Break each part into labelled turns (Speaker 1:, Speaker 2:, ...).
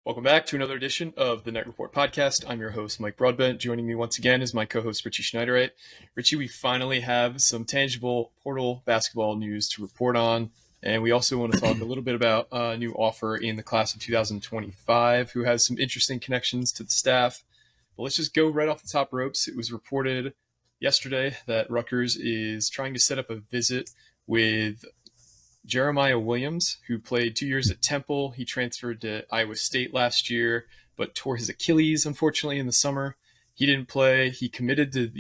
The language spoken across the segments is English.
Speaker 1: Welcome back to another edition of the Knight Report podcast. I'm your host, Mike Broadbent. Joining me once again is my co-host, Richie Schneiderite. Richie, we finally have some tangible portal basketball news to report on. And we also want to talk a little bit about a new offer in the class of 2025 who has some interesting connections to the staff. But let's just go right off the top ropes. It was reported yesterday that Rutgers is trying to set up a visit with Jeremiah Williams, who played 2 years at Temple. He transferred to Iowa State last year, but tore his Achilles, unfortunately, in the summer. He didn't play. He committed to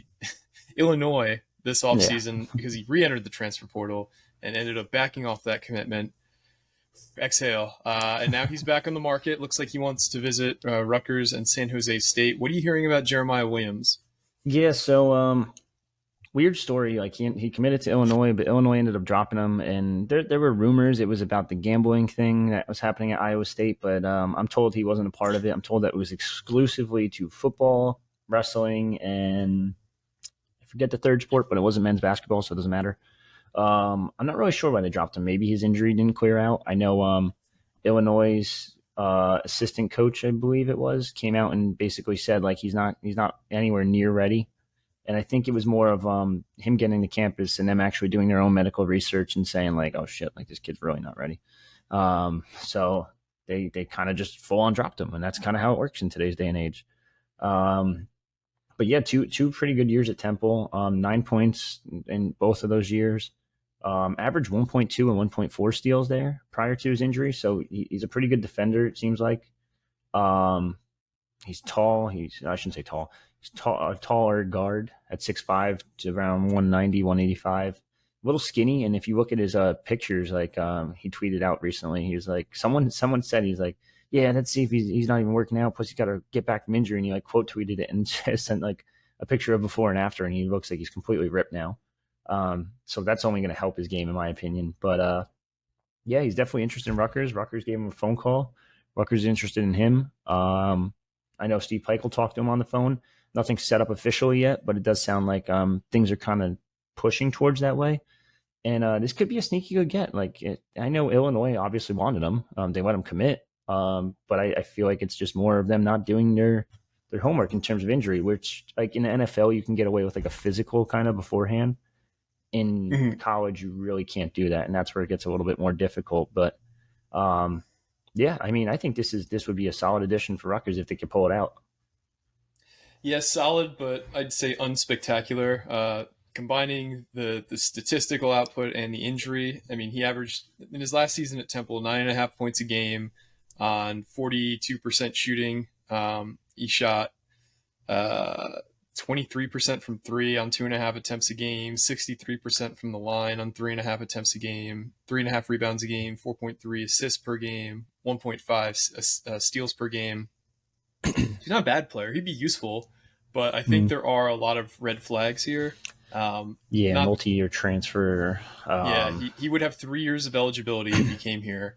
Speaker 1: Illinois this offseason because he re-entered the transfer portal and ended up backing off that commitment. Exhale. And now he's back on the market. Looks like he wants to visit Rutgers and San Jose State. What are you hearing about Jeremiah Williams?
Speaker 2: Yeah, so weird story. Like he committed to Illinois, but Illinois ended up dropping him. And there were rumors it was about the gambling thing that was happening at Iowa State, but I'm told he wasn't a part of it. I'm told that it was exclusively to football, wrestling, and I forget the third sport, but it wasn't men's basketball, so it doesn't matter. I'm not really sure why they dropped him. Maybe his injury didn't clear out. I know Illinois' assistant coach, I believe it was, came out and basically said like he's not anywhere near ready. And I think it was more of him getting to campus and them actually doing their own medical research and saying like, oh shit, like this kid's really not ready. So they kind of just full on dropped him, and that's kind of how it works in today's day and age. But yeah, two pretty good years at Temple. 9 points in both of those years. Averaged 1.2 and 1.4 steals there prior to his injury. So he's a pretty good defender, it seems like. He's tall. I shouldn't say tall. He's a taller guard at 6'5" to around 190, 185. A little skinny, and if you look at his pictures, like he tweeted out recently, he was like, someone said, he's like, yeah, let's see if he's not even working out, plus he's got to get back from injury, and he like quote tweeted it and sent like a picture of before and after, and he looks like he's completely ripped now. So that's only going to help his game, in my opinion. But yeah, he's definitely interested in Rutgers. Rutgers gave him a phone call. Rutgers is interested in him. I know Steve Peichel talked to him on the phone. Nothing's set up officially yet, but it does sound like things are kind of pushing towards that way. And this could be a sneaky good get. I know Illinois obviously wanted him. They let him commit. But I feel like it's just more of them not doing their homework in terms of injury, which like in the NFL, you can get away with like a physical kind of beforehand. In college, you really can't do that. And that's where it gets a little bit more difficult. But yeah, I mean, I think this would be a solid addition for Rutgers if they could pull it out.
Speaker 1: Yeah, solid, but I'd say unspectacular. Combining the statistical output and the injury, I mean, he averaged in his last season at Temple 9.5 points a game on 42% shooting. He shot 23% from three on 2.5 attempts a game, 63% from the line on 3.5 attempts a game, 3.5 rebounds a game, 4.3 assists per game, 1.5 steals per game. He's not a bad player. He'd be useful, but I think there are a lot of red flags here.
Speaker 2: Multi-year transfer.
Speaker 1: He would have 3 years of eligibility if he came here.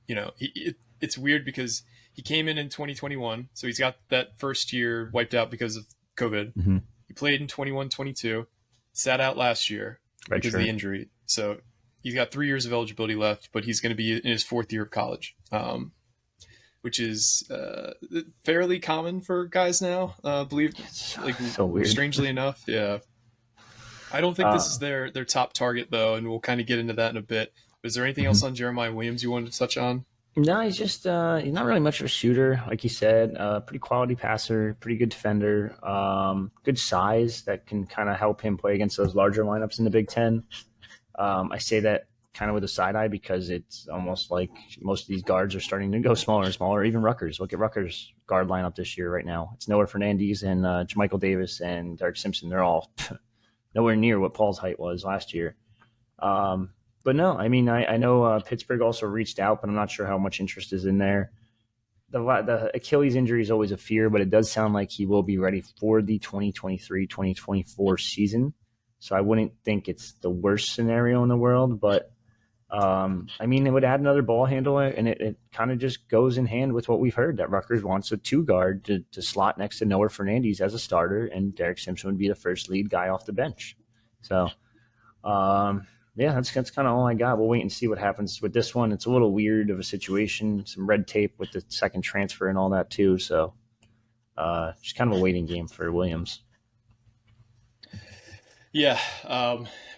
Speaker 1: It's weird because he came in 2021, so he's got that first year wiped out because of COVID.
Speaker 2: Mm-hmm.
Speaker 1: He played in 21-22, sat out last year because of the injury. So he's got 3 years of eligibility left, but he's going to be in his fourth year of college, which is fairly common for guys now. I believe,
Speaker 2: so weird.
Speaker 1: Strangely enough, yeah. I don't think this is their top target though, and we'll kind of get into that in a bit. Is there anything else on Jeremiah Williams you wanted to touch on?
Speaker 2: No, he's just he's not really much of a shooter, like you said. Pretty quality passer, pretty good defender, good size that can kind of help him play against those larger lineups in the Big Ten. I say that kind of with a side eye because it's almost like most of these guards are starting to go smaller and smaller. Even Rutgers. Look at Rutgers' guard lineup this year right now. It's Noah Fernandes and Jermichael Davis and Derek Simpson. They're all nowhere near what Paul's height was last year. But no, I mean, I know Pittsburgh also reached out, but I'm not sure how much interest is in there. The Achilles injury is always a fear, but it does sound like he will be ready for the 2023-2024 season. So I wouldn't think it's the worst scenario in the world, but I mean, it would add another ball handler, and it kind of just goes in hand with what we've heard, that Rutgers wants a two guard to slot next to Noah Fernandes as a starter, and Derek Simpson would be the first lead guy off the bench. So yeah, that's kind of all I got. We'll wait and see what happens with this one. It's a little weird of a situation, some red tape with the second transfer and all that too. So just kind of a waiting game for Williams.
Speaker 1: Yeah.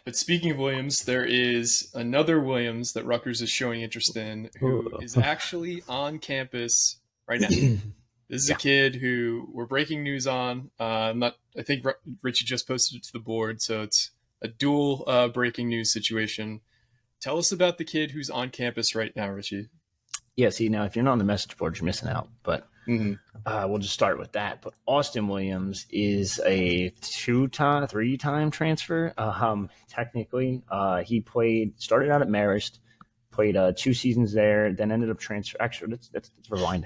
Speaker 1: But speaking of Williams, there is another Williams that Rutgers is showing interest in who is actually on campus right now. This is a kid who we're breaking news on. I think Richie just posted it to the board, so it's a dual breaking news situation. Tell us about the kid who's on campus right now, Richie.
Speaker 2: Yeah, see, now if you're not on the message board, you're missing out. But
Speaker 1: Mm-hmm.
Speaker 2: we'll just start with that. But Austin Williams is a three-time transfer. Technically, he started out at Marist, played 2 seasons there, then ended up transfer. Actually, let's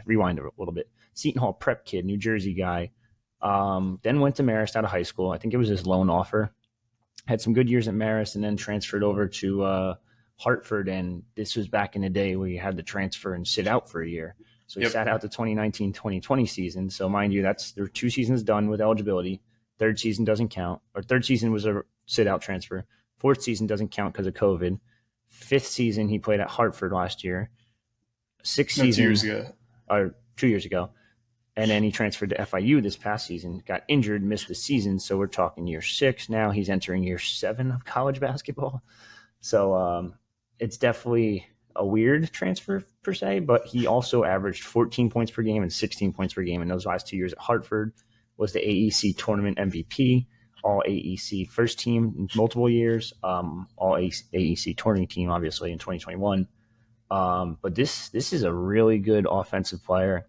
Speaker 2: rewind a little bit. Seton Hall prep kid, New Jersey guy. Then went to Marist out of high school. I think it was his loan offer. Had some good years at Marist, and then transferred over to Hartford. And this was back in the day where you had to transfer and sit out for a year. So he sat out the 2019-2020 season. So mind you, there were 2 seasons done with eligibility. Third season doesn't count. Or third season was a sit-out transfer. Fourth season doesn't count because of COVID. Fifth season he played at Hartford last year. Sixth season
Speaker 1: 2 years ago.
Speaker 2: Or 2 years ago. And then he transferred to FIU this past season, got injured, missed the season. So we're talking year 6 now. He's entering year 7 of college basketball. So it's definitely a weird transfer per se, but he also averaged 14 points per game and 16 points per game in those last 2 years at Hartford, was the AEC tournament MVP, all AEC first team in multiple years, all AEC tournament team, obviously, in 2021. But this is a really good offensive player.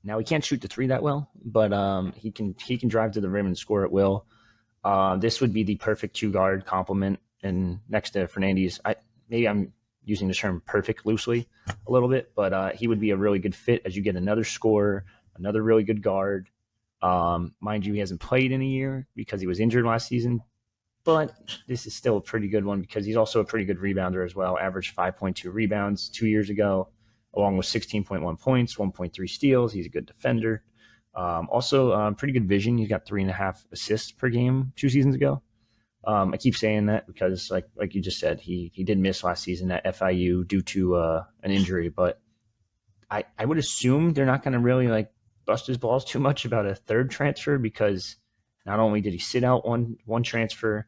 Speaker 2: Now, he can't shoot the 3 that well, but he can drive to the rim and score at will. This would be the perfect 2-guard complement, and next to Fernandes, maybe I'm using the term perfect loosely a little bit, but he would be a really good fit as you get another scorer, another really good guard. Mind you, he hasn't played in a year because he was injured last season, but this is still a pretty good one because he's also a pretty good rebounder as well. Averaged 5.2 rebounds 2 years ago, along with 16.1 points, 1.3 steals. He's a good defender. Also, pretty good vision. He's got 3.5 assists per game 2 seasons ago. I keep saying that because, like you just said, he did miss last season at FIU due to an injury. But I would assume they're not going to really bust his balls too much about a third transfer because not only did he sit out one transfer,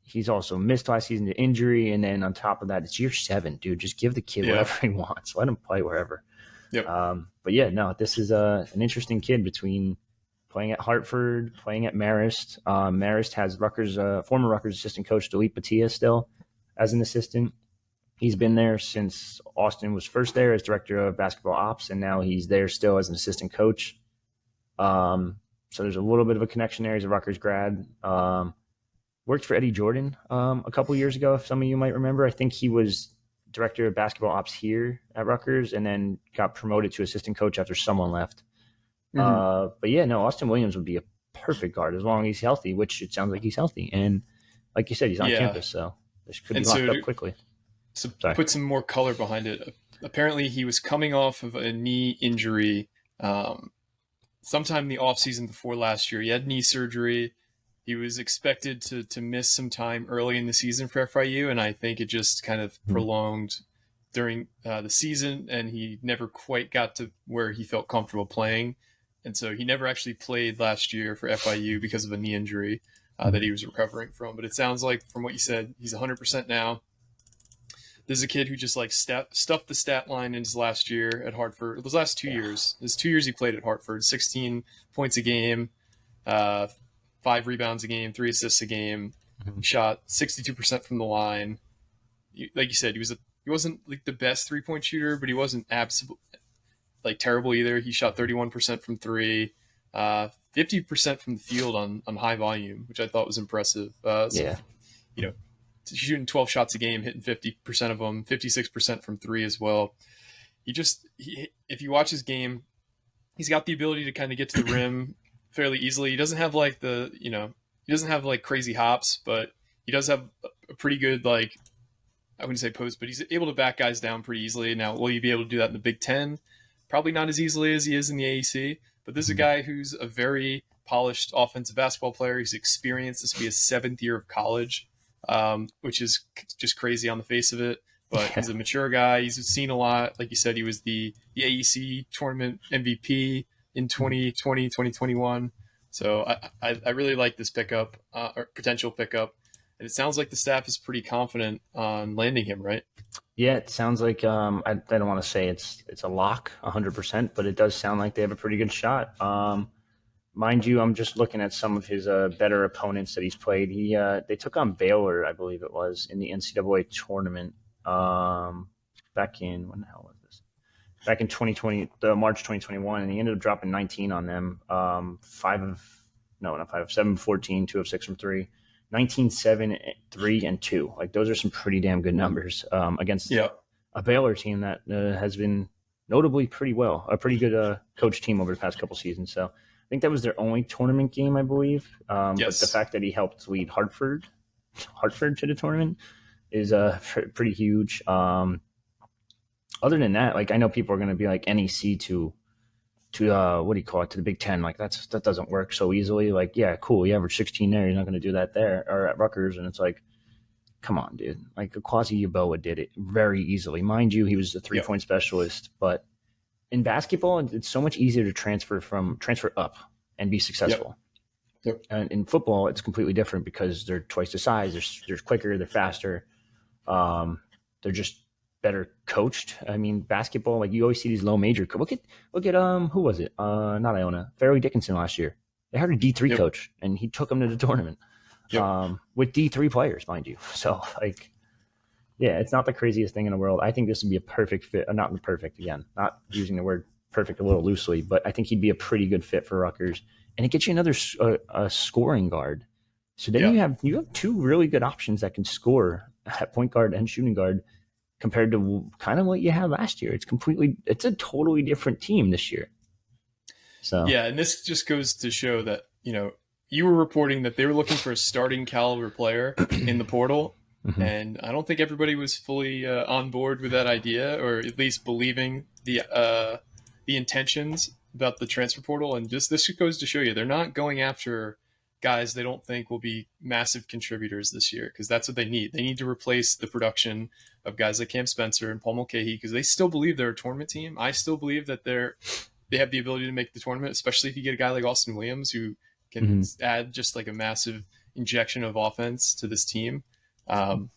Speaker 2: he's also missed last season to injury, and then on top of that, it's year 7, dude. Just give the kid whatever he wants. Let him play wherever.
Speaker 1: Yep.
Speaker 2: But yeah, no, this is an interesting kid between playing at Hartford, playing at Marist. Marist has former Rutgers assistant coach Dilip Bhatia still as an assistant. He's been there since Austin was first there as director of basketball ops, and now he's there still as an assistant coach. So there's a little bit of a connection there. He's a Rutgers grad. Worked for Eddie Jordan a couple years ago, if some of you might remember. I think he was director of basketball ops here at Rutgers and then got promoted to assistant coach after someone left. But yeah, no, Austin Williams would be a perfect guard as long as he's healthy, which it sounds like he's healthy. And like you said, he's on campus, so this could be locked up quickly.
Speaker 1: So put some more color behind it. Apparently, he was coming off of a knee injury sometime in the offseason before last year. He had knee surgery. He was expected to miss some time early in the season for FIU, and I think it just kind of prolonged during the season, and he never quite got to where he felt comfortable playing. And so he never actually played last year for FIU because of a knee injury that he was recovering from. But it sounds like, from what you said, he's 100% now. This is a kid who just stuffed the stat line in his last year at Hartford. His last 2 years. His 2 years he played at Hartford, 16 points a game, 5 rebounds a game, 3 assists a game. He shot 62% from the line. Like you said, he wasn't like the best 3-point shooter, but he wasn't absolutely terrible either. He shot 31% from 3, 50% from the field on high volume, which I thought was impressive. Shooting 12 shots a game, hitting 50% of them, 56% from 3 as well. If you watch his game, he's got the ability to kind of get to the rim fairly easily. He doesn't have crazy hops, but he does have a pretty good, I wouldn't say post, but he's able to back guys down pretty easily. Now, will you be able to do that in the Big Ten? Probably not as easily as he is in the AEC, but this is a guy who's a very polished offensive basketball player. He's experienced. This will be his 7th year of college. which is just crazy on the face of it. But he's a mature guy. He's seen a lot. Like you said, he was the AEC tournament MVP in 2020, 2021. So I really like this pickup, or potential pickup. And it sounds like the staff is pretty confident on landing him, right?
Speaker 2: Yeah, it sounds like I don't want to say it's a lock 100%, but it does sound like they have a pretty good shot. Mind you, I'm just looking at some of his better opponents that he's played. They took on Baylor, I believe it was, in the NCAA tournament back in, when the hell was this? Back in 2020, March 2021, and he ended up dropping 19 on them. 7 of 14, 2 of 6 from 3. 19, 7, 3, and 2. Like, those are some pretty damn good numbers against a Baylor team that has been notably pretty well, a pretty good coach team over the past couple seasons. So I think that was their only tournament game, I believe. But the fact that he helped lead Hartford to the tournament is pretty huge. Other than that, like, I know people are going to be like NEC to what do you call it, to the Big Ten. Like, that doesn't work so easily. Like, yeah, cool, you average 16 there. You're not going to do that there or at Rutgers. And it's like, come on, dude. Like, Kwasi Yeboah did it very easily. Mind you, he was a 3-point specialist, but in basketball, it's so much easier to transfer up and be successful.
Speaker 1: Yep.
Speaker 2: And in football, it's completely different because they're twice the size. They're quicker. They're faster. They're just better coached. I mean, basketball, like, you always see these low major. Look at who was it? Not Iona. Fairleigh Dickinson last year. They hired a D3 coach, and he took them to the tournament with D3 players, mind you. So, like, yeah, it's not the craziest thing in the world. I think this would be a perfect fit. Not perfect, again, not using the word perfect a little loosely, but I think he'd be a pretty good fit for Rutgers. And it gets you another scoring guard. So then you have two really good options that can score at point guard and shooting guard compared to kind of what you had last year. It's a totally different team this year. So
Speaker 1: yeah, and this just goes to show that, you were reporting that they were looking for a starting caliber player in the portal. Mm-hmm. And I don't think everybody was fully on board with that idea, or at least believing the intentions about the transfer portal. And just this goes to show you they're not going after guys they don't think will be massive contributors this year, because that's what they need. They need to replace the production of guys like Cam Spencer and Paul Mulcahy, because they still believe they're a tournament team. I still believe that they have the ability to make the tournament, especially if you get a guy like Austin Williams who can add just like a massive injection of offense to this team. And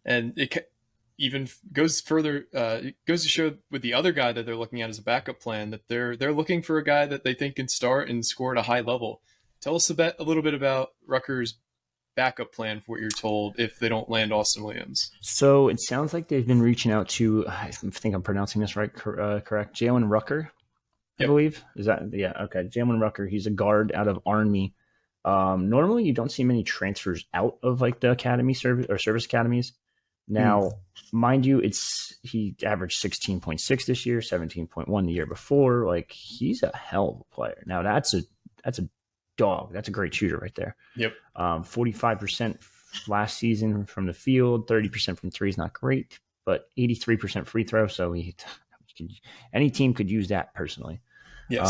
Speaker 1: it even goes further. It goes to show with the other guy that they're looking at as a backup plan that they're looking for a guy that they think can start and score at a high level. Tell us a little bit about Rutgers' backup plan for what you're told if they don't land Austin Williams.
Speaker 2: So it sounds like they've been reaching out to, I think I'm pronouncing this right, correct, Jalen Rucker, I believe. Is that, yeah, okay. Jalen Rucker, he's a guard out of Army. Normally you don't see many transfers out of like the academy service academies. Now, mind you, he averaged 16.6 this year, 17.1 the year before. Like, he's a hell of a player. Now that's a dog. That's a great shooter right there. 45% last season from the field, 30% from three is not great, but 83% free throw. So any team could use that personally.
Speaker 1: Yes.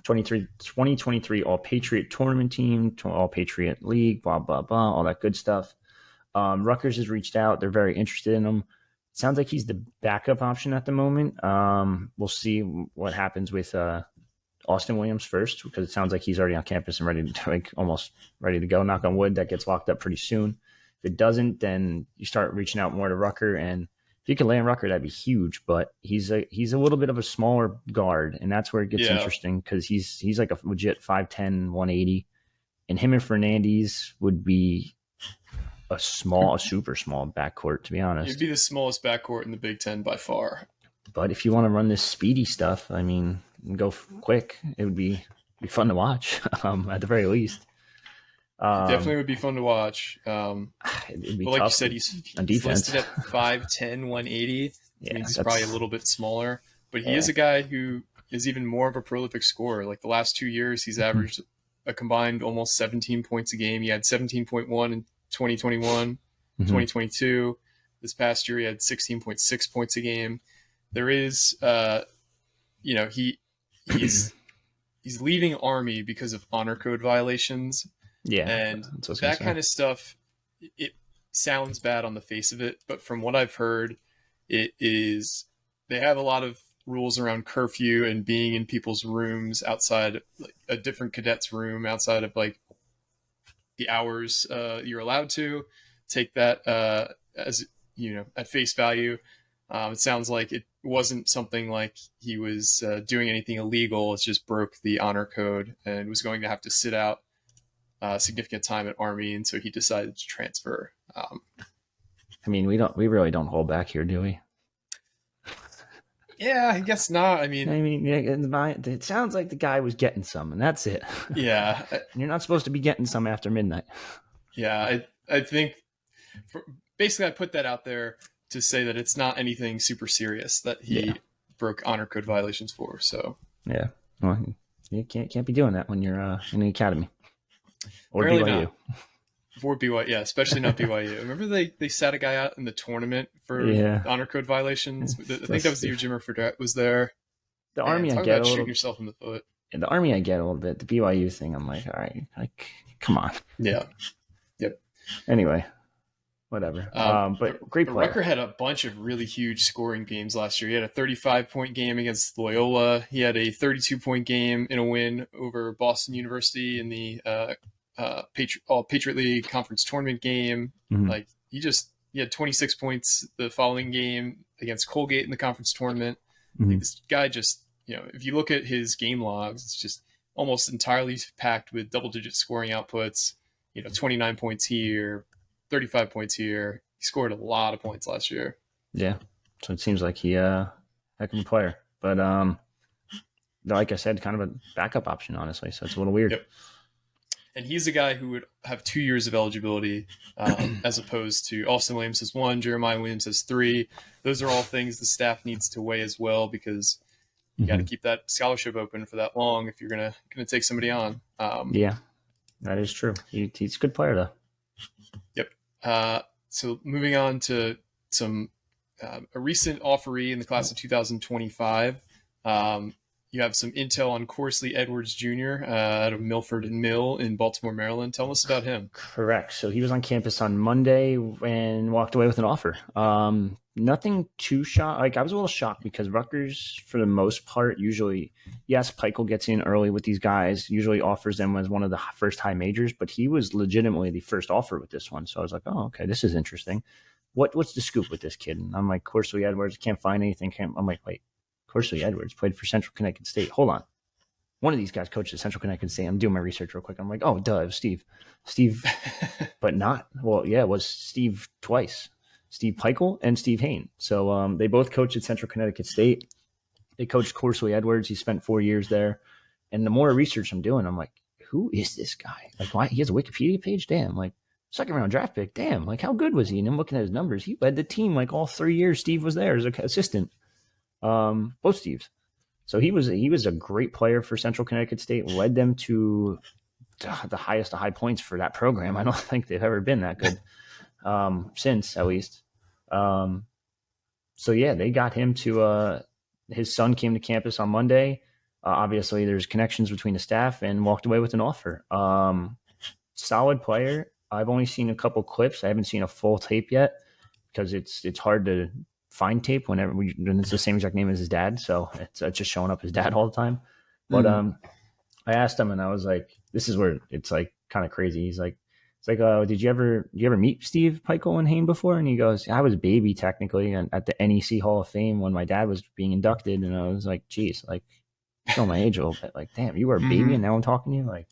Speaker 2: 2023 All-Patriot tournament team, All-Patriot league, blah, blah, blah, all that good stuff. Rutgers has reached out. They're very interested in him. It sounds like he's the backup option at the moment. We'll see what happens with Austin Williams first, because it sounds like he's already on campus and almost ready to go. Knock on wood, that gets locked up pretty soon. If it doesn't, then you start reaching out more to Rucker, and if you can land Rucker, that'd be huge. But he's a little bit of a smaller guard, and that's where it gets interesting, because he's like a legit 5'10", 180, and him and Fernandez would be a super small backcourt, to be honest.
Speaker 1: It'd be the smallest backcourt in the Big Ten by far.
Speaker 2: But if you want to run this speedy stuff, I mean, go quick, it would be fun to watch at the very least.
Speaker 1: It definitely would be fun to watch.
Speaker 2: It'd be
Speaker 1: like
Speaker 2: tough
Speaker 1: you said, he's
Speaker 2: defense.
Speaker 1: listed at 5'10", 180.
Speaker 2: Yeah,
Speaker 1: he's probably a little bit smaller, but he is a guy who is even more of a prolific scorer. Like the last 2 years, he's averaged a combined almost 17 points a game. He had 17.1 in 2021, 2022. This past year, he had 16.6 points a game. There is, he's leaving Army because of honor code violations.
Speaker 2: Yeah,
Speaker 1: And
Speaker 2: that's what I was
Speaker 1: that
Speaker 2: gonna
Speaker 1: kind
Speaker 2: say.
Speaker 1: of stuff, it sounds bad on the face of it, but from what I've heard, they have a lot of rules around curfew and being in people's rooms outside, like a different cadet's room outside of like the hours you're allowed to. Take that as at face value. It sounds like it wasn't something like he was doing anything illegal. It just broke the honor code and was going to have to sit out significant time at Army, and so he decided to transfer.
Speaker 2: I mean, we really don't hold back here, do we?
Speaker 1: Yeah, I guess not. I mean,
Speaker 2: Yeah, it sounds like the guy was getting some, and that's it.
Speaker 1: yeah,
Speaker 2: You're not supposed to be getting some after midnight.
Speaker 1: yeah. I think basically I put that out there to say that it's not anything super serious that he broke honor code violations for. So
Speaker 2: yeah, well, you can't be doing that when you're in the academy or
Speaker 1: apparently
Speaker 2: BYU.
Speaker 1: not. For BYU, yeah, especially not BYU. Remember they sat a guy out in the tournament for
Speaker 2: Yeah,
Speaker 1: honor code violations. I think that was the year Jimmer Fredette was there.
Speaker 2: The
Speaker 1: Man,
Speaker 2: Army, I
Speaker 1: talk
Speaker 2: get
Speaker 1: about
Speaker 2: a
Speaker 1: shooting
Speaker 2: little.
Speaker 1: yourself in the foot.
Speaker 2: The Army, I get a little bit. The BYU thing, I'm like, all right, like, come on.
Speaker 1: Yeah. Yep.
Speaker 2: Anyway, whatever. But great player.
Speaker 1: Rucker had a bunch of really huge scoring games last year. He had a 35-point game against Loyola. He had a 32-point game in a win over Boston University in the Patriot League Conference Tournament game.
Speaker 2: Mm-hmm.
Speaker 1: Like he had 26 points the following game against Colgate in the conference tournament.
Speaker 2: Mm-hmm.
Speaker 1: Like this guy just, if you look at his game logs, it's just almost entirely packed with double-digit scoring outputs. 29 points here, 35 points here. He scored a lot of points last year.
Speaker 2: Yeah. So it seems like he heck of a player. But like I said, kind of a backup option, honestly. So it's a little weird.
Speaker 1: Yep. And he's a guy who would have 2 years of eligibility as opposed to Austin Williams has 1, Jeremiah Williams has 3. Those are all things the staff needs to weigh as well, because you got to keep that scholarship open for that long if you're gonna take somebody on.
Speaker 2: Yeah, that is true. He's a good player, though.
Speaker 1: Yep. So moving on to some a recent offeree in the class of 2025. You have some intel on Corsley Edwards Jr. Out of Milford and Mill in Baltimore, Maryland. Tell us about him.
Speaker 2: Correct. So he was on campus on Monday and walked away with an offer. Nothing too shocked. Like, I was a little shocked because Rutgers, for the most part, usually, yes, Peichel gets in early with these guys, usually offers them as one of the first high majors, but he was legitimately the first offer with this one. So I was like, oh, okay, this is interesting. What's the scoop with this kid? And I'm like, Corsley Edwards, can't find anything. I'm like, wait, Corsley Edwards played for Central Connecticut State. Hold on. One of these guys coached at Central Connecticut State. I'm doing my research real quick. I'm like, oh, duh, it was Steve. But not. Well, yeah, it was Steve twice. Steve Peichel and Steve Hain. So they both coached at Central Connecticut State. They coached Corsley Edwards. He spent 4 years there. And the more research I'm doing, I'm like, who is this guy? Like, why? He has a Wikipedia page? Damn. Like, second round draft pick. Damn. Like, how good was he? And I'm looking at his numbers. He led the team like all 3 years Steve was there as an assistant. Both Steves. So he was a great player for Central Connecticut State, led them to the highest of high points for that program. I don't think they've ever been that good since, at least. So yeah, they got him to his son came to campus on Monday. Obviously, there's connections between the staff, and walked away with an offer. Solid player. I've only seen a couple clips. I haven't seen a full tape yet because it's hard to find tape when it's the same exact name as his dad, so it's just showing up his dad all the time. But I asked him, and I was like, this is where it's like kind of crazy. It's like, did you ever meet Steve Peichel and Hain before? And he goes, I was a baby technically at the NEC Hall of Fame when my dad was being inducted. And I was like, geez, like, show my age a little bit. Like, damn, you were a baby and now I'm talking to you. Like,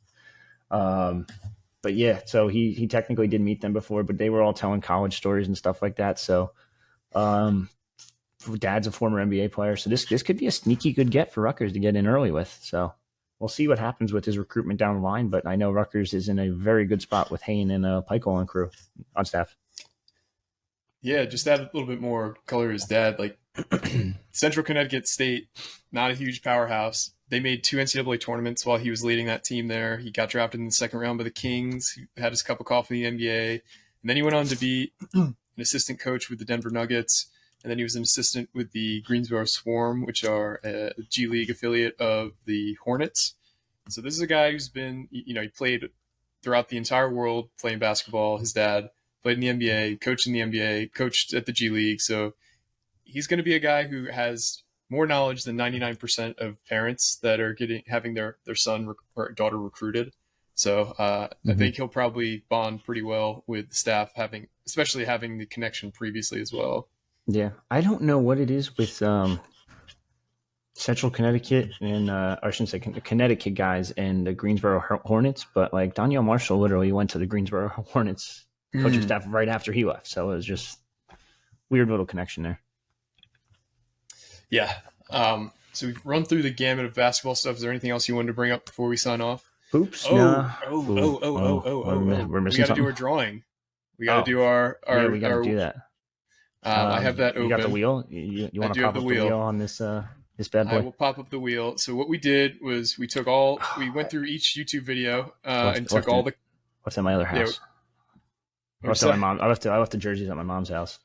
Speaker 2: but yeah, so he technically did meet them before, but they were all telling college stories and stuff like that. So, dad's a former NBA player, so this could be a sneaky good get for Rutgers to get in early with. So we'll see what happens with his recruitment down the line, but I know Rutgers is in a very good spot with Hain and Peichel and crew on staff.
Speaker 1: Yeah, just add a little bit more color to his dad. Like, Central Connecticut State, not a huge powerhouse. They made 2 NCAA tournaments while he was leading that team there. He got drafted in the second round by the Kings. He had his cup of coffee in the NBA. And then he went on to be an assistant coach with the Denver Nuggets. And then he was an assistant with the Greensboro Swarm, which are a G League affiliate of the Hornets. So this is a guy who's been, he played throughout the entire world playing basketball. His dad played in the NBA, coached in the NBA, coached at the G League. So he's going to be a guy who has more knowledge than 99% of parents that are having their son or daughter recruited. So I think he'll probably bond pretty well with the staff, especially having the connection previously as well.
Speaker 2: Yeah, I don't know what it is with Central Connecticut and or I shouldn't say Connecticut guys and the Greensboro Hornets, but like Danielle Marshall literally went to the Greensboro Hornets coaching staff right after he left, so it was just weird little connection there.
Speaker 1: Yeah. So we've run through the gamut of basketball stuff. Is there anything else you wanted to bring up before we sign off?
Speaker 2: Hoops.
Speaker 1: We're
Speaker 2: missing
Speaker 1: we got to
Speaker 2: something.
Speaker 1: do our drawing. We got to do our
Speaker 2: we got to do that.
Speaker 1: I have that open.
Speaker 2: You got the wheel? You want to pop up the wheel on this this bad boy?
Speaker 1: I will pop up the wheel. So what we did was we went through each YouTube video and took all the.
Speaker 2: What's at my other house? What's at my mom? I left the jerseys at my mom's house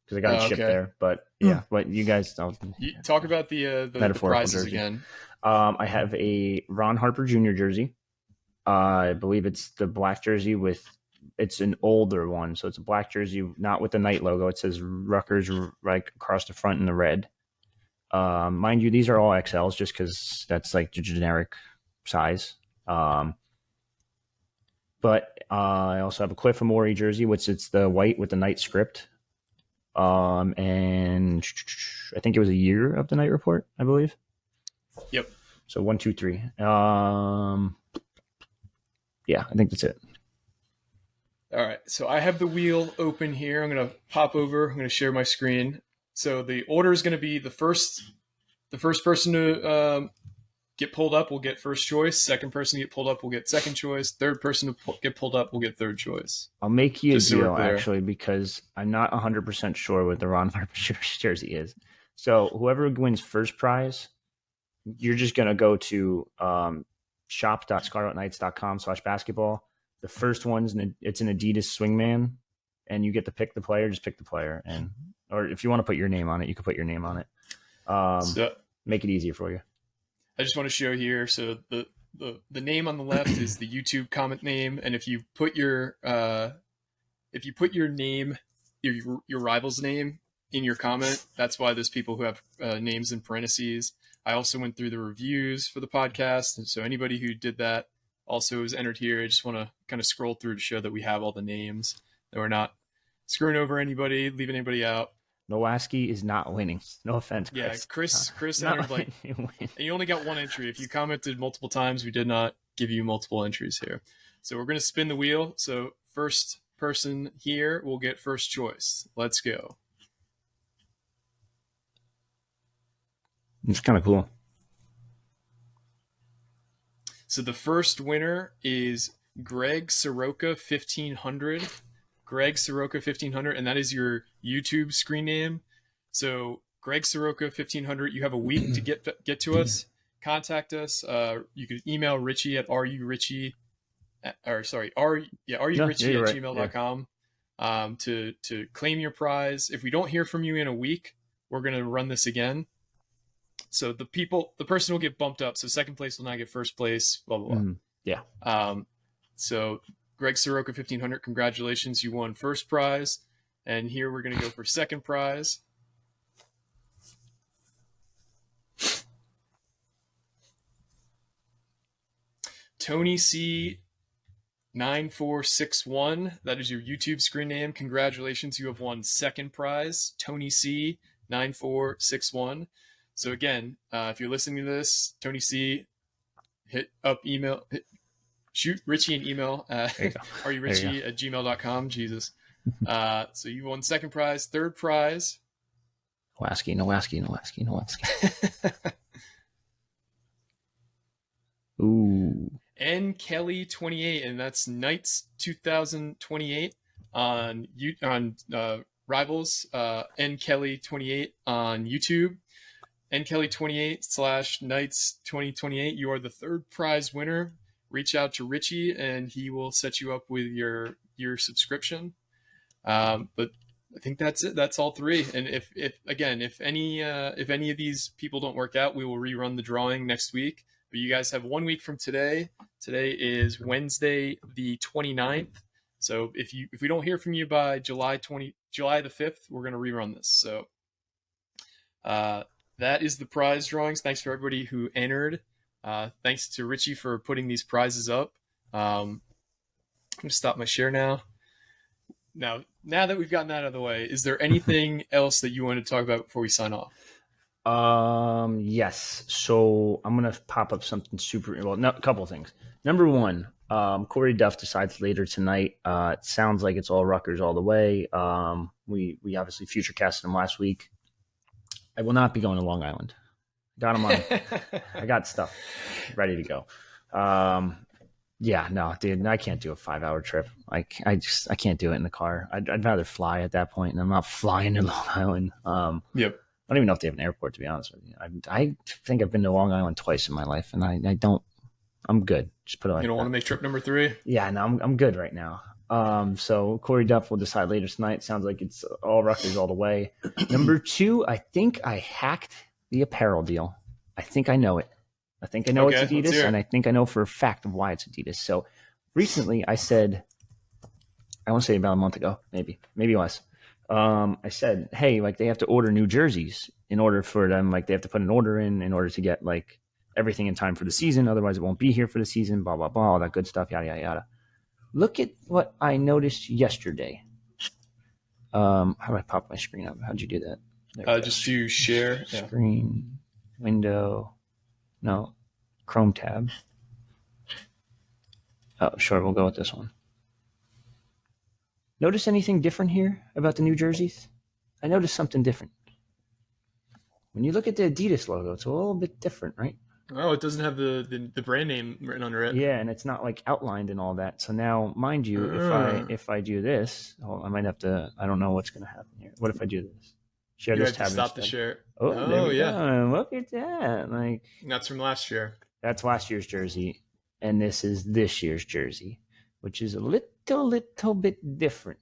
Speaker 2: because I got it shipped there. But yeah, but you guys
Speaker 1: talk about the prizes jersey. Again.
Speaker 2: I have a Ron Harper Jr. jersey. I believe it's the black jersey it's an older one. So it's a black jersey, not with the Knight logo. It says Rutgers right across the front in the red. Mind you, these are all XLs just because that's like the generic size. But I also have a Cliff Amore jersey, which it's the white with the Knight script. And I think it was a year of the Knight Report, I believe.
Speaker 1: Yep.
Speaker 2: So 1, 2, 3. Yeah, I think that's it.
Speaker 1: All right. So I have the wheel open here. I'm going to pop over. I'm going to share my screen. So the order is going to be the first person to get pulled up will get first choice. Second person to get pulled up will get second choice. Third person to get pulled up will get third choice.
Speaker 2: I'll make you a deal, actually, because I'm not 100% sure what the Ron Harper jersey is. So whoever wins first prize, you're just going to go to shop.scarletknights.com/basketball. The first one's it's an Adidas Swingman, and you get to pick the player. Just pick the player, or if you want to put your name on it, you can put your name on it. Make it easier for you.
Speaker 1: I just want to show here. So the name on the left is the YouTube comment name, and if you put your name, your rival's name in your comment, that's why there's people who have names in parentheses. I also went through the reviews for the podcast, and so anybody who did that also is entered here. I just want to kind of scroll through to show that we have all the names, that we're not screwing over anybody, leaving anybody out.
Speaker 2: Nowaski is not winning. No offense,
Speaker 1: Chris. Yeah, Chris entered you only got one entry. If you commented multiple times, we did not give you multiple entries here. So we're going to spin the wheel. So first person here will get first choice. Let's go.
Speaker 2: It's kind of cool.
Speaker 1: So the first winner is Greg Soroka 1500. Greg Soroka 1500, and that is your YouTube screen name. So Greg Soroka 1500, you have a week to get to us. Contact us. You can email Richie at rurichie@gmail.com to claim your prize. If we don't hear from you in a week, we're going to run this again. So the person will get bumped up. So second place will not get first place, blah, blah, blah.
Speaker 2: Yeah.
Speaker 1: So Greg Soroka 1500, congratulations. You won first prize. And here we're going to go for second prize. Tony C 9461. That is your YouTube screen name. Congratulations. You have won second prize. Tony C 9461. So again, if you're listening to this, Tony C, shoot Richie an email at rurichie@gmail.com. Jesus. So you won second prize. Third prize.
Speaker 2: Nowaski. Ooh.
Speaker 1: N Kelly 28, and that's Knights 2028 on Rivals. N Kelly 28 on YouTube. nkelly28/Knights 2028. You are the third prize winner. Reach out to Richie and he will set you up with your subscription. But I think that's it. That's all three. And if any of these people don't work out, we will rerun the drawing next week But you guys have 1 week from today. Today is Wednesday the 29th. So if we don't hear from you by July the 5th, we're going to rerun this. So that is the prize drawings. Thanks for everybody who entered. Thanks to Richie for putting these prizes up. I'm going to stop my share now. Now that we've gotten that out of the way, is there anything else that you want to talk about before we sign off?
Speaker 2: Yes. So I'm gonna pop up something a couple of things. Number one, Corey Duff decides later tonight. It sounds like it's all Rutgers all the way. We obviously future casted him last week. I will not be going to Long Island. Got him on. I got stuff ready to go. Yeah, no, dude, I can't do a 5-hour trip. I can't do it in the car. I'd rather fly at that point, and I'm not flying to Long Island.
Speaker 1: Yep.
Speaker 2: I don't even know if they have an airport, to be honest with you. I think I've been to Long Island twice in my life, and I don't. I'm good. Just put it like
Speaker 1: you don't
Speaker 2: that.
Speaker 1: Want to make trip number 3?
Speaker 2: Yeah, no, I'm good right now. So Corey Duff will decide later tonight. Sounds like it's all Rutgers all the way. Number 2, I think I hacked the apparel deal. I think I know it. I think I know it's Adidas, and I think I know for a fact why it's Adidas. So recently I said, I want to say about a month ago, maybe less. I said, hey, like they have to order new jerseys in order for them, like they have to put an order in order to get like everything in time for the season. Otherwise it won't be here for the season, blah, blah, blah, all that good stuff, yada, yada, yada. Look at what I noticed yesterday. How do I pop my screen up? How'd you do that?
Speaker 1: Just to share.
Speaker 2: Screen, window, no, Chrome tab. Oh, sure, we'll go with this one. Notice anything different here about the new jerseys? I noticed something different. When you look at the Adidas logo, it's a little bit different, right?
Speaker 1: Oh, it doesn't have the brand name written under it.
Speaker 2: Yeah, and it's not like outlined and all that. So now, mind you, if I do this, I might have to. I don't know what's going to happen here. What if I do this? Share
Speaker 1: you
Speaker 2: this
Speaker 1: have
Speaker 2: tab.
Speaker 1: To stop the share.
Speaker 2: Oh yeah. Go. Look at that. Like
Speaker 1: that's from last year.
Speaker 2: That's last year's jersey, and this is this year's jersey, which is a little bit different.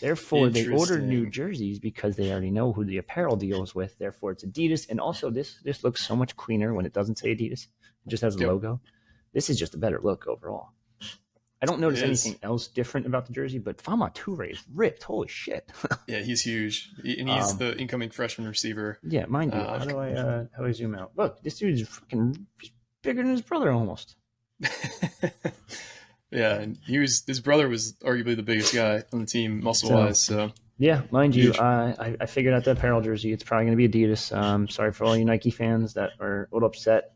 Speaker 2: Therefore, they ordered new jerseys because they already know who the apparel deal is with. Therefore, it's Adidas. And also, this looks so much cleaner when it doesn't say Adidas. It just has a logo. This is just a better look overall. I don't notice anything else different about the jersey, but Fama Toure is ripped. Holy shit.
Speaker 1: Yeah, he's huge. And he's the incoming freshman receiver.
Speaker 2: Yeah, mind you. How do I zoom out? Look, this dude is fucking bigger than his brother almost.
Speaker 1: Yeah, and his brother was arguably the biggest guy on the team, muscle-wise. So
Speaker 2: yeah, mind you, I figured out the apparel jersey. It's probably going to be Adidas. Sorry for all you Nike fans that are a little upset.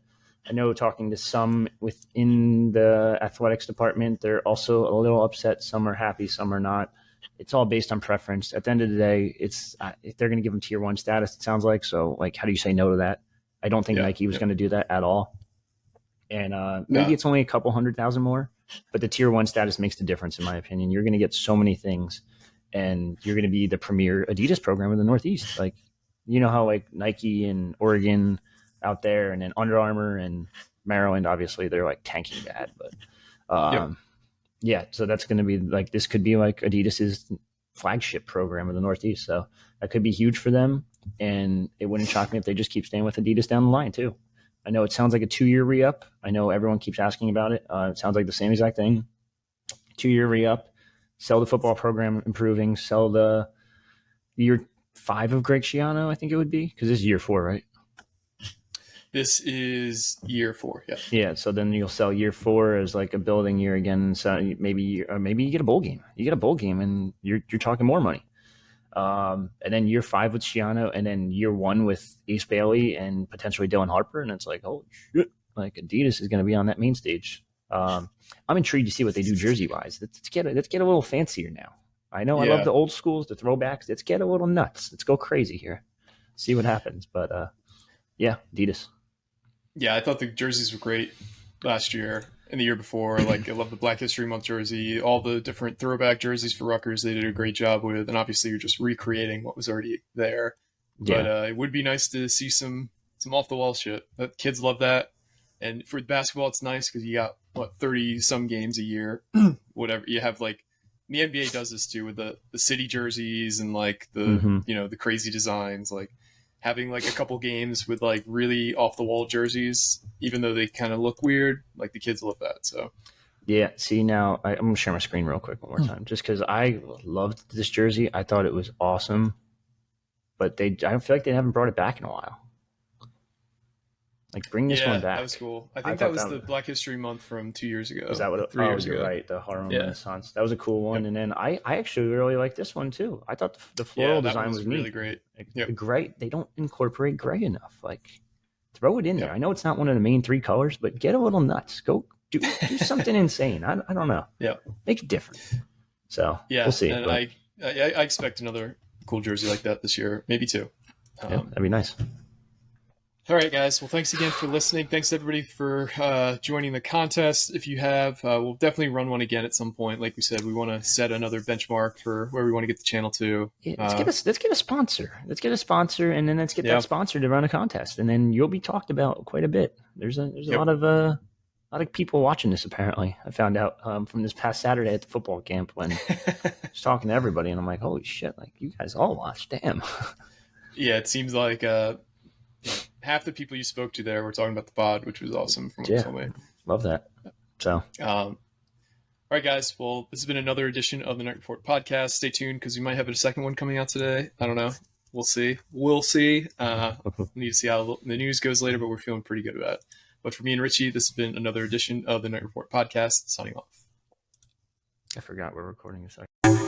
Speaker 2: I know talking to some within the athletics department, they're also a little upset. Some are happy, some are not. It's all based on preference. At the end of the day, it's if they're going to give them tier 1 status, it sounds like. So, like, how do you say no to that? I don't think Nike was going to do that at all. And maybe it's only a couple 100,000 more, but the tier 1 status makes the difference, in my opinion. You're going to get so many things, and you're going to be the premier Adidas program in the Northeast. Like, you know how like Nike and Oregon out there, and then Under Armour and Maryland, obviously they're like tanking bad, but yeah, so that's going to be like, this could be like Adidas's flagship program in the Northeast. So that could be huge for them. And it wouldn't shock me if they just keep staying with Adidas down the line too. I know it sounds like a 2-year re-up. I know everyone keeps asking about it. It sounds like the same exact thing. 2-year re-up, sell the football program improving, sell the year 5 of Greg Schiano, I think it would be, because this is year 4, right?
Speaker 1: This is year 4, yeah. Yeah,
Speaker 2: so then you'll sell year 4 as like a building year again. So maybe you get a bowl game. You get a bowl game, and you're talking more money. And then year 5 with Schiano, and then year 1 with Ace Bailey and potentially Dylan Harper, and it's like, holy shit! Like Adidas is going to be on that main stage. I'm intrigued to see what they do jersey wise. Let's get a little fancier now. I know I love the old schools, the throwbacks. Let's get a little nuts. Let's go crazy here. See what happens. But yeah, Adidas.
Speaker 1: Yeah, I thought the jerseys were great last year and the year before. Like, I love the Black History Month jersey, all the different throwback jerseys for Rutgers they did a great job with. And obviously, you're just recreating what was already there. Yeah. But it would be nice to see some off-the-wall shit. Kids love that. And for basketball, it's nice because you got, 30-some games a year. Whatever. You have, like, the NBA does this too with the city jerseys and, like, the, the crazy designs. Like, having like a couple games with like really off the wall jerseys, even though they kind of look weird, like the kids love that. So
Speaker 2: Yeah, see now I'm gonna share my screen real quick one more time, just because I loved this jersey. I thought it was awesome, but I don't feel like they haven't brought it back in a while. Like, bring this one
Speaker 1: yeah,
Speaker 2: back.
Speaker 1: that was cool. I
Speaker 2: I
Speaker 1: think that
Speaker 2: thought
Speaker 1: was the Black History Month from 2 years ago.
Speaker 2: is that what?
Speaker 1: 3 years
Speaker 2: You're
Speaker 1: ago.
Speaker 2: right. The Harlem
Speaker 1: Yeah.
Speaker 2: Renaissance. That was a cool one.
Speaker 1: Yep.
Speaker 2: And then I actually really like this one too. I thought the floral
Speaker 1: Yeah, that
Speaker 2: design
Speaker 1: one
Speaker 2: was
Speaker 1: really
Speaker 2: neat.
Speaker 1: great.
Speaker 2: Like,
Speaker 1: Yep.
Speaker 2: the gray, they don't incorporate gray enough. Like, throw it in there.
Speaker 1: Yep.
Speaker 2: I know it's not one of the main three colors, but get a little nuts. Go do something insane. I don't know.
Speaker 1: Yeah.
Speaker 2: Make it different. So
Speaker 1: Yeah,
Speaker 2: we'll see.
Speaker 1: and
Speaker 2: But
Speaker 1: I expect another cool jersey like that this year, maybe two.
Speaker 2: yeah, that'd be nice.
Speaker 1: All right, guys. Well, thanks again for listening. Thanks everybody for joining the contest. If you have, we'll definitely run one again at some point. Like we said, we want to set another benchmark for where we want to get the channel to.
Speaker 2: Yeah, let's get a sponsor. Let's get a sponsor, and then let's get
Speaker 1: Yeah.
Speaker 2: that sponsor to run a contest, and then you'll be talked about quite a bit. There's a
Speaker 1: Yep.
Speaker 2: lot of people watching this. Apparently, I found out from this past Saturday at the football camp when I was talking to everybody, and I'm like, holy shit! Like, you guys all watch. Damn.
Speaker 1: Yeah, it seems like half the people you spoke to there were talking about the pod, which was awesome from what you told me.
Speaker 2: Love that. So,
Speaker 1: all right, guys. Well, this has been another edition of the Knight Report podcast. Stay tuned because we might have a second one coming out today. I don't know. We'll see. We need to see how the news goes later, but we're feeling pretty good about it. But for me and Richie, this has been another edition of the Knight Report podcast. Signing off.
Speaker 2: I forgot we're recording a second.